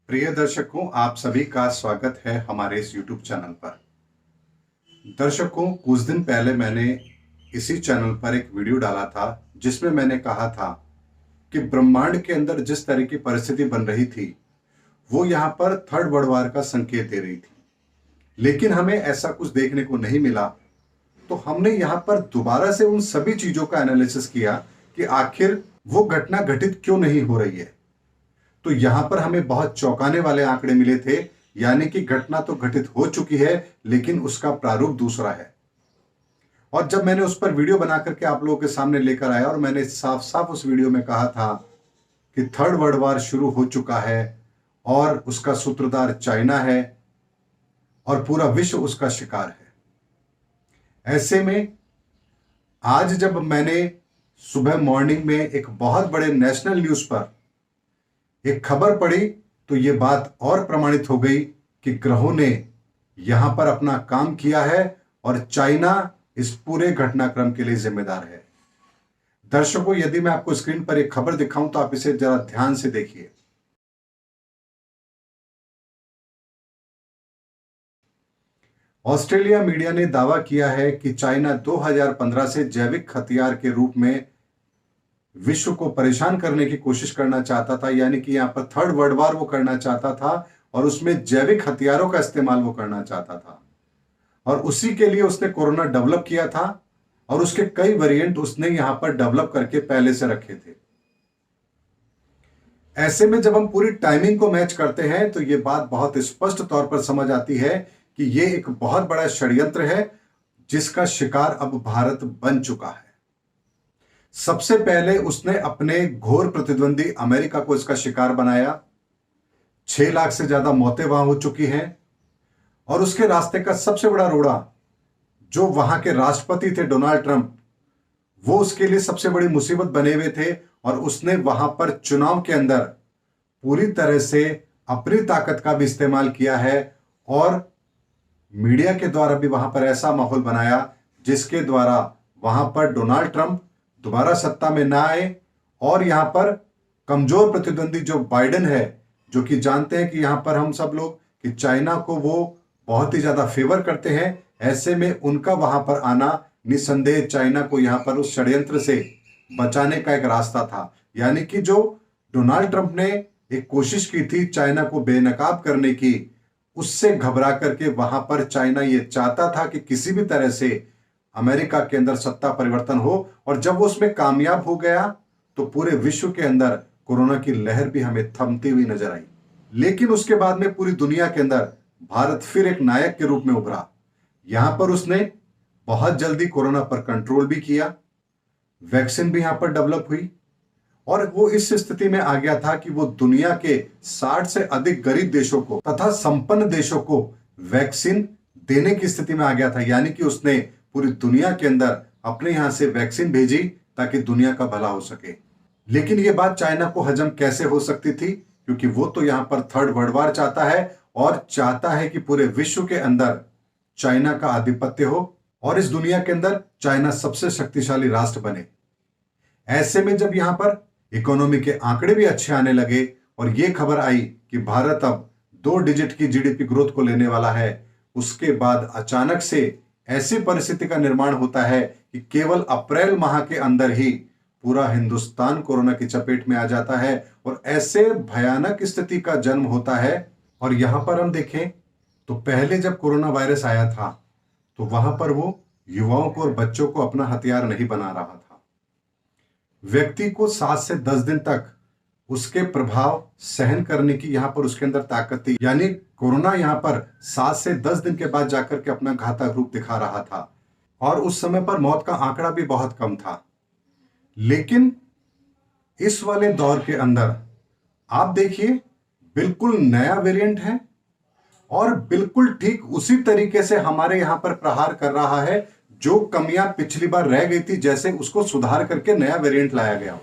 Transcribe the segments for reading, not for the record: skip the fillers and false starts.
प्रिय दर्शकों, आप सभी का स्वागत है हमारे इस YouTube चैनल पर। दर्शकों, कुछ दिन पहले मैंने इसी चैनल पर एक वीडियो डाला था जिसमें मैंने कहा था कि ब्रह्मांड के अंदर जिस तरह की परिस्थिति बन रही थी वो यहाँ पर थर्ड वर्ल्ड वार का संकेत दे रही थी, लेकिन हमें ऐसा कुछ देखने को नहीं मिला। तो हमने यहाँ पर दोबारा से उन सभी चीजों का एनालिसिस किया कि आखिर वो घटना घटित क्यों नहीं हो रही है। तो यहां पर हमें बहुत चौंकाने वाले आंकड़े मिले थे, यानी कि घटना तो घटित हो चुकी है लेकिन उसका प्रारूप दूसरा है। और जब मैंने उस पर वीडियो बना करके आप लोगों के सामने लेकर आया और मैंने साफ साफ उस वीडियो में कहा था कि थर्ड वर्ल्ड वार शुरू हो चुका है और उसका सूत्रधार चाइना है और पूरा विश्व उसका शिकार है। ऐसे में आज जब मैंने सुबह मॉर्निंग में एक बहुत बड़े नेशनल न्यूज पर एक खबर पड़ी तो यह बात और प्रमाणित हो गई कि ग्रहों ने यहां पर अपना काम किया है और चाइना इस पूरे घटनाक्रम के लिए जिम्मेदार है। दर्शकों, यदि मैं आपको स्क्रीन पर एक खबर दिखाऊं तो आप इसे जरा ध्यान से देखिए। ऑस्ट्रेलिया मीडिया ने दावा किया है कि चाइना 2015 से जैविक हथियार के रूप में विश्व को परेशान करने की कोशिश करना चाहता था, यानी कि यहां पर थर्ड वर्ल्ड वार वो करना चाहता था और उसमें जैविक हथियारों का इस्तेमाल वो करना चाहता था और उसी के लिए उसने कोरोना डेवलप किया था और उसके कई वेरिएंट उसने यहां पर डेवलप करके पहले से रखे थे। ऐसे में जब हम पूरी टाइमिंग को मैच करते हैं तो यह बात बहुत स्पष्ट तौर पर समझ आती है कि यह एक बहुत बड़ा षड्यंत्र है जिसका शिकार अब भारत बन चुका है। सबसे पहले उसने अपने घोर प्रतिद्वंदी अमेरिका को इसका शिकार बनाया। 6 लाख से ज्यादा मौतें वहां हो चुकी हैं और उसके रास्ते का सबसे बड़ा रोड़ा जो वहां के राष्ट्रपति थे डोनाल्ड ट्रंप, वो उसके लिए सबसे बड़ी मुसीबत बने हुए थे और उसने वहां पर चुनाव के अंदर पूरी तरह से अपनी ताकत का भी इस्तेमाल किया है और मीडिया के द्वारा भी वहां पर ऐसा माहौल बनाया जिसके द्वारा वहां पर डोनाल्ड ट्रंप दोबारा सत्ता में ना आए और यहां पर कमजोर प्रतिद्वंदी जो बाइडेन है, जो कि जानते हैं कि यहां पर हम सब लोग कि चाइना को वो बहुत ही ज्यादा फेवर करते हैं, ऐसे में उनका वहां पर आना निसंदेह चाइना को यहां पर उस षड्यंत्र से बचाने का एक रास्ता था। यानी कि जो डोनाल्ड ट्रंप ने एक कोशिश की थी चाइना को बेनकाब करने की, उससे घबरा करके वहां पर चाइना ये चाहता था कि किसी भी तरह से अमेरिका के अंदर सत्ता परिवर्तन हो और जब वो उसमें कामयाब हो गया तो पूरे विश्व के अंदर कोरोना की लहर भी हमें थमती हुई नजर आई। लेकिन उसके बाद में पूरी दुनिया के अंदर भारत फिर एक नायक के रूप में उभरा। यहां पर उसने बहुत जल्दी कोरोना पर कंट्रोल भी किया, वैक्सीन भी यहां पर डेवलप हुई और वो इस स्थिति में आ गया था कि वो दुनिया के 60 से अधिक गरीब देशों को तथा संपन्न देशों को वैक्सीन देने की स्थिति में आ गया था। यानी कि उसने पूरी दुनिया के अंदर अपने यहां से वैक्सीन भेजी ताकि दुनिया का भला हो सके। लेकिन यह बात चाइना को हजम कैसे हो सकती थी, क्योंकि वो तो यहां पर थर्ड वर्ल्ड वार चाहता है और चाहता है कि पूरे विश्व के अंदर चाइना का आधिपत्य हो और इस दुनिया के अंदर चाइना सबसे शक्तिशाली राष्ट्र बने। ऐसे में जब यहां पर इकोनॉमी के आंकड़े भी अच्छे आने लगे और यह खबर आई कि भारत अब 2 डिजिट की जीडीपी ग्रोथ को लेने वाला है, उसके बाद अचानक से ऐसी परिस्थिति का निर्माण होता है कि केवल अप्रैल माह के अंदर ही पूरा हिंदुस्तान कोरोना की चपेट में आ जाता है और ऐसे भयानक स्थिति का जन्म होता है। और यहां पर हम देखें तो पहले जब कोरोना वायरस आया था तो वहां पर वो युवाओं को और बच्चों को अपना हथियार नहीं बना रहा था। व्यक्ति को 7 से 10 दिन तक उसके प्रभाव सहन करने की यहां पर उसके अंदर ताकत थी। यानी कोरोना यहां पर 7 से 10 दिन के बाद जाकर के अपना घातक रूप दिखा रहा था और उस समय पर मौत का आंकड़ा भी बहुत कम था। लेकिन इस वाले दौर के अंदर आप देखिए बिल्कुल नया वेरिएंट है और बिल्कुल ठीक उसी तरीके से हमारे यहां पर प्रहार कर रहा है। जो कमियां पिछली बार रह गई थी जैसे उसको सुधार करके नया वेरिएंट लाया गया हो।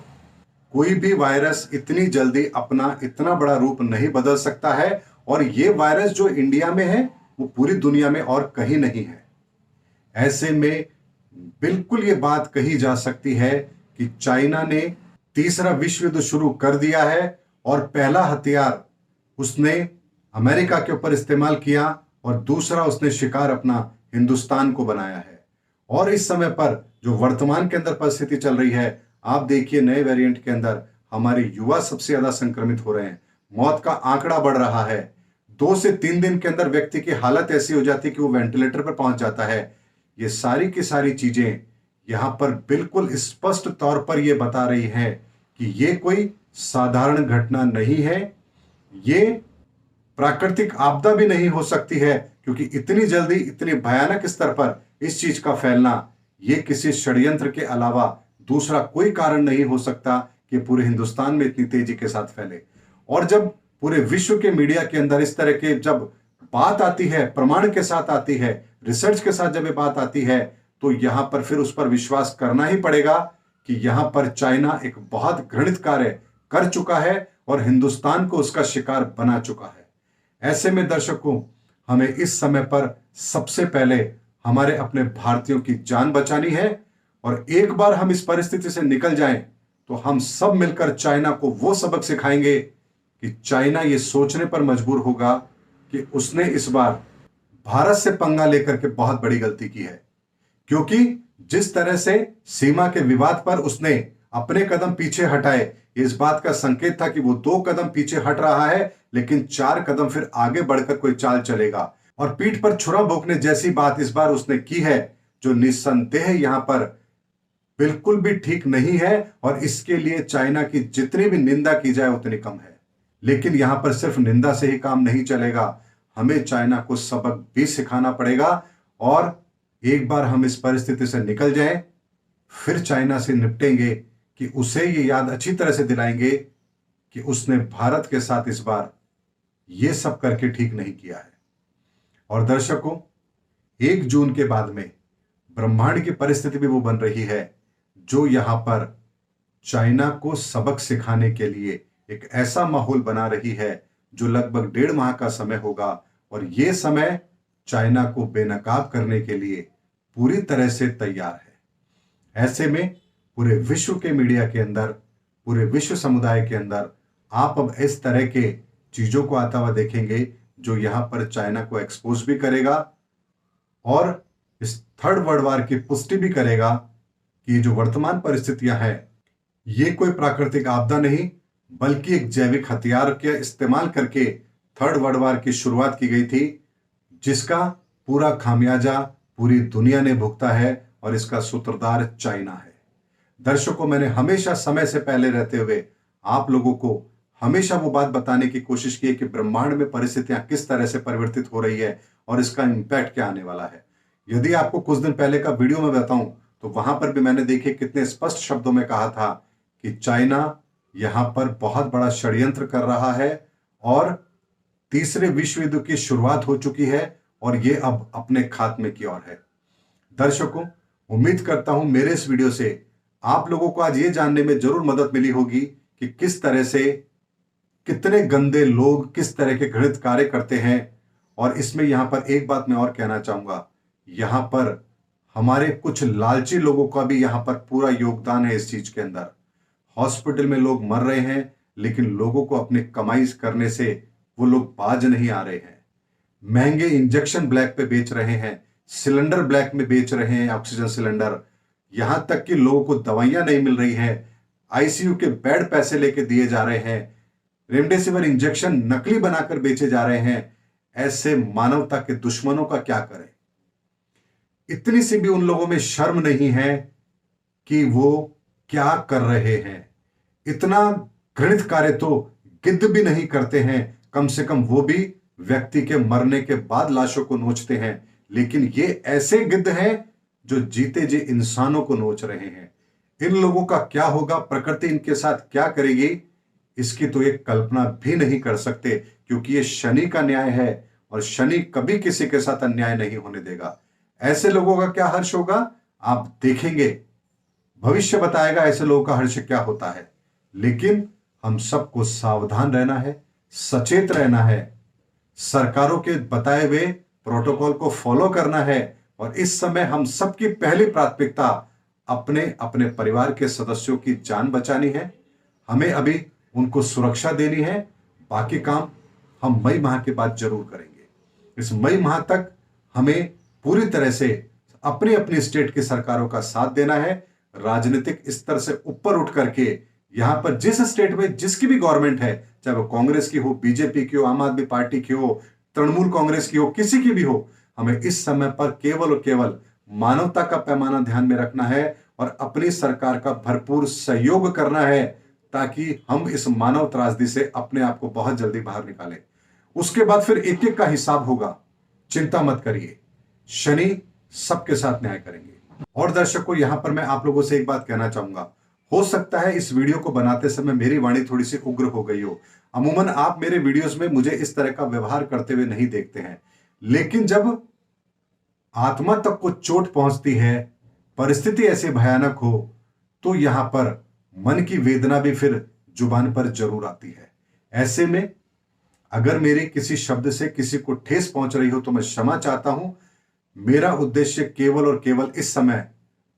कोई भी वायरस इतनी जल्दी अपना इतना बड़ा रूप नहीं बदल सकता है और ये वायरस जो इंडिया में है वो पूरी दुनिया में और कहीं नहीं है। ऐसे में बिल्कुल ये बात कही जा सकती है कि चाइना ने तीसरा विश्व युद्ध शुरू कर दिया है और पहला हथियार उसने अमेरिका के ऊपर इस्तेमाल किया और दूसरा उसने शिकार अपना हिंदुस्तान को बनाया है। और इस समय पर जो वर्तमान के अंदर परिस्थिति चल रही है, आप देखिए नए वेरिएंट के अंदर हमारे युवा सबसे ज्यादा संक्रमित हो रहे हैं, मौत का आंकड़ा बढ़ रहा है। 2 से 3 दिन के अंदर व्यक्ति की हालत ऐसी हो जाती है कि वो वेंटिलेटर पर पहुंच जाता है। ये सारी की सारी चीजें यहां पर बिल्कुल स्पष्ट तौर पर यह बता रही है कि ये कोई साधारण घटना नहीं है, ये प्राकृतिक आपदा भी नहीं हो सकती है, क्योंकि इतनी जल्दी इतनी भयानक स्तर पर इस चीज का फैलना, ये किसी षड्यंत्र के अलावा दूसरा कोई कारण नहीं हो सकता कि पूरे हिंदुस्तान में इतनी तेजी के साथ फैले। और जब पूरे विश्व के मीडिया के अंदर इस तरह के जब बात आती है, प्रमाण के साथ आती है, रिसर्च के साथ जब ये बात आती है, तो यहां पर फिर उस पर विश्वास करना ही पड़ेगा कि यहां पर चाइना एक बहुत घृणित कार्य कर चुका है और हिंदुस्तान को उसका शिकार बना चुका है। ऐसे में दर्शकों, हमें इस समय पर सबसे पहले हमारे अपने भारतीयों की जान बचानी है। और एक बार हम इस परिस्थिति से निकल जाएं तो हम सब मिलकर चाइना को वो सबक सिखाएंगे कि चाइना ये सोचने पर मजबूर होगा कि उसने इस बार भारत से पंगा लेकर के बहुत बड़ी गलती की है। क्योंकि जिस तरह से सीमा के विवाद पर उसने अपने कदम पीछे हटाए, इस बात का संकेत था कि वो 2 कदम पीछे हट रहा है, लेकिन 4 कदम फिर आगे बढ़कर कोई चाल चलेगा। और पीठ पर छुरा भोंकने जैसी बात इस बार उसने की है, जो निस्संदेह यहां पर बिल्कुल भी ठीक नहीं है। और इसके लिए चाइना की जितनी भी निंदा की जाए उतनी कम है। लेकिन यहां पर सिर्फ निंदा से ही काम नहीं चलेगा, हमें चाइना को सबक भी सिखाना पड़ेगा। और एक बार हम इस परिस्थिति से निकल जाएं, फिर चाइना से निपटेंगे कि उसे ये याद अच्छी तरह से दिलाएंगे कि उसने भारत के साथ इस बार ये सब करके ठीक नहीं किया है। और दर्शकों, 1 जून के बाद में ब्रह्मांड की परिस्थिति भी वो बन रही है जो यहां पर चाइना को सबक सिखाने के लिए एक ऐसा माहौल बना रही है जो लगभग 1.5 माह का समय होगा। और यह समय चाइना को बेनकाब करने के लिए पूरी तरह से तैयार है। ऐसे में पूरे विश्व के मीडिया के अंदर, पूरे विश्व समुदाय के अंदर आप अब इस तरह के चीजों को आता हुआ देखेंगे जो यहां पर चाइना को एक्सपोज भी करेगा और इस 3rd वर्ल्ड वॉर की पुष्टि भी करेगा कि जो वर्तमान परिस्थितियां हैं, ये कोई प्राकृतिक आपदा नहीं बल्कि एक जैविक हथियार के इस्तेमाल करके 3rd वर्ल्ड वॉर की शुरुआत की गई थी, जिसका पूरा खामियाजा पूरी दुनिया ने भुगता है और इसका सूत्रधार चाइना है। दर्शकों, मैंने हमेशा समय से पहले रहते हुए आप लोगों को हमेशा वो बात बताने की कोशिश की है कि ब्रह्मांड में परिस्थितियां किस तरह से परिवर्तित हो रही है और इसका इंपैक्ट क्या आने वाला है। यदि आपको कुछ दिन पहले का वीडियो में बताऊं तो वहां पर भी मैंने देखिए कितने स्पष्ट शब्दों में कहा था कि चाइना यहां पर बहुत बड़ा षड्यंत्र कर रहा है और तीसरे विश्व युद्ध की शुरुआत हो चुकी है और ये अब अपने खात्मे की ओर है। दर्शकों, उम्मीद करता हूं मेरे इस वीडियो से आप लोगों को आज ये जानने में जरूर मदद मिली होगी कि किस तरह से कितने गंदे लोग किस तरह के घृणित कार्य करते हैं। और इसमें यहां पर एक बात मैं और कहना चाहूंगा, यहां पर हमारे कुछ लालची लोगों का भी यहां पर पूरा योगदान है इस चीज के अंदर। हॉस्पिटल में लोग मर रहे हैं, लेकिन लोगों को अपनी कमाई करने से वो लोग बाज नहीं आ रहे हैं। महंगे इंजेक्शन ब्लैक पे बेच रहे हैं, सिलेंडर ब्लैक में बेच रहे हैं, ऑक्सीजन सिलेंडर, यहां तक कि लोगों को दवाइयां नहीं मिल रही हैं, आईसीयू के बेड पैसे लेके दिए जा रहे हैं, रेमडेसिविर इंजेक्शन नकली बनाकर बेचे जा रहे हैं। ऐसे मानवता के दुश्मनों का क्या करें? इतनी सी भी उन लोगों में शर्म नहीं है कि वो क्या कर रहे हैं। इतना घृणित कार्य तो गिद्ध भी नहीं करते हैं, कम से कम वो भी व्यक्ति के मरने के बाद लाशों को नोचते हैं। लेकिन ये ऐसे गिद्ध हैं जो जीते जी इंसानों को नोच रहे हैं। इन लोगों का क्या होगा, प्रकृति इनके साथ क्या करेगी, इसकी तो एक कल्पना भी नहीं कर सकते, क्योंकि ये शनि का न्याय है और शनि कभी किसी के साथ अन्याय नहीं होने देगा। ऐसे लोगों का क्या हर्ष होगा आप देखेंगे, भविष्य बताएगा ऐसे लोगों का हर्ष क्या होता है। लेकिन हम सबको सावधान रहना है, सचेत रहना है, सरकारों के बताए हुए प्रोटोकॉल को फॉलो करना है। और इस समय हम सबकी पहली प्राथमिकता अपने अपने परिवार के सदस्यों की जान बचानी है। हमें अभी उनको सुरक्षा देनी है, बाकी काम हम मई माह के बाद जरूर करेंगे। इस मई माह तक हमें पूरी तरह से अपनी अपनी स्टेट की सरकारों का साथ देना है, राजनीतिक स्तर से ऊपर उठ करके यहां पर जिस स्टेट में जिसकी भी गवर्नमेंट है, चाहे वो कांग्रेस की हो, बीजेपी की हो, आम आदमी पार्टी की हो, तृणमूल कांग्रेस की हो, किसी की भी हो, हमें इस समय पर केवल और केवल मानवता का पैमाना ध्यान में रखना है और अपनी सरकार का भरपूर सहयोग करना है ताकि हम इस मानव त्रासदी से अपने आप को बहुत जल्दी बाहर निकालें। उसके बाद फिर एक एक का हिसाब होगा, चिंता मत करिए, शनि सबके साथ न्याय करेंगे। और दर्शकों, यहां पर मैं आप लोगों से एक बात कहना चाहूंगा, हो सकता है इस वीडियो को बनाते समय मेरी वाणी थोड़ी सी उग्र हो गई हो। अमूमन आप मेरे वीडियोस में मुझे इस तरह का व्यवहार करते हुए नहीं देखते हैं, लेकिन जब आत्मा तक को चोट पहुंचती है, परिस्थिति ऐसी भयानक हो, तो यहां पर मन की वेदना भी फिर जुबान पर जरूर आती है। ऐसे में अगर मेरे किसी शब्द से किसी को ठेस पहुंच रही हो तो मैं क्षमा चाहता हूं। मेरा उद्देश्य केवल और केवल इस समय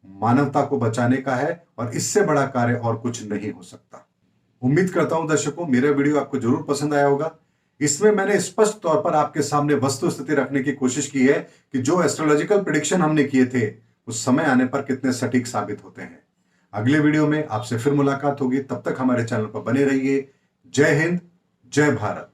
मानवता को बचाने का है और इससे बड़ा कार्य और कुछ नहीं हो सकता। उम्मीद करता हूं दर्शकों, मेरा वीडियो आपको जरूर पसंद आया होगा। इसमें मैंने स्पष्ट तौर पर आपके सामने वस्तु स्थिति रखने की कोशिश की है कि जो एस्ट्रोलॉजिकल प्रेडिक्शन हमने किए थे उस समय आने पर कितने सटीक साबित होते हैं। अगले वीडियो में आपसे फिर मुलाकात होगी, तब तक हमारे चैनल पर बने रहिए। जय हिंद, जय भारत।